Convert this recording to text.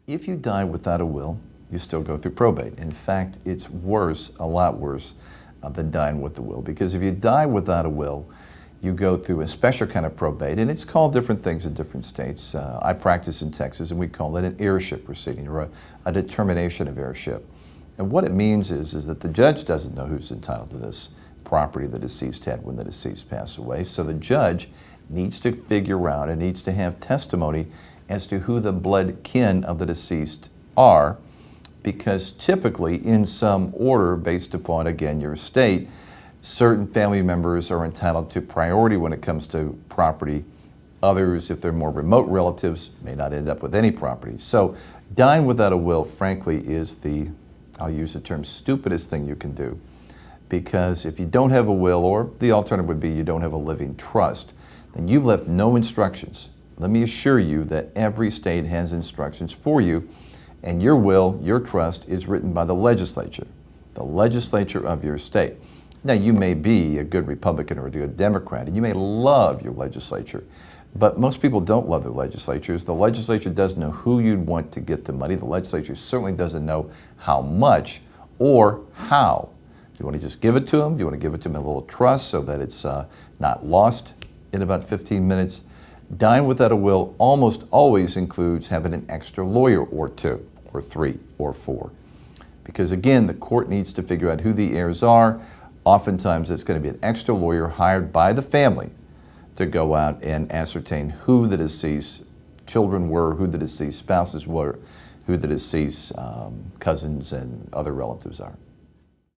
If you die without a will, you still go through probate. In fact, it's worse, a lot worse, than dying with a will. Because if you die without a will, you go through a special kind of probate, and it's called different things in different states. I practice in Texas, and we call it an heirship proceeding, or a determination of heirship. And what it means is that the judge doesn't know who's entitled to this property the deceased had when the deceased passed away. So the judge needs to figure out and needs to have testimony as to who the blood kin of the deceased are, because typically in some order based upon, again, your estate, certain family members are entitled to priority when it comes to property. Others, if they're more remote relatives, may not end up with any property. So dying without a will, frankly, is the, I'll use the term, stupidest thing you can do. Because if you don't have a will, or the alternative would be you don't have a living trust, then you've left no instructions. Let me assure you that every state has instructions for you, and your will, your trust, is written by the legislature of your state. Now, you may be a good Republican or a good Democrat, and you may love your legislature, but most people don't love their legislatures. The legislature doesn't know who you'd want to get the money. The legislature certainly doesn't know how much or how. Do you want to just give it to them? Do you want to give it to them in a little trust so that it's not lost in about 15 minutes? Dying without a will almost always includes having an extra lawyer or two, or three, or four. Because again, the court needs to figure out who the heirs are. Oftentimes it's going to be an extra lawyer hired by the family to go out and ascertain who the deceased children were, who the deceased spouses were, who the deceased cousins and other relatives are.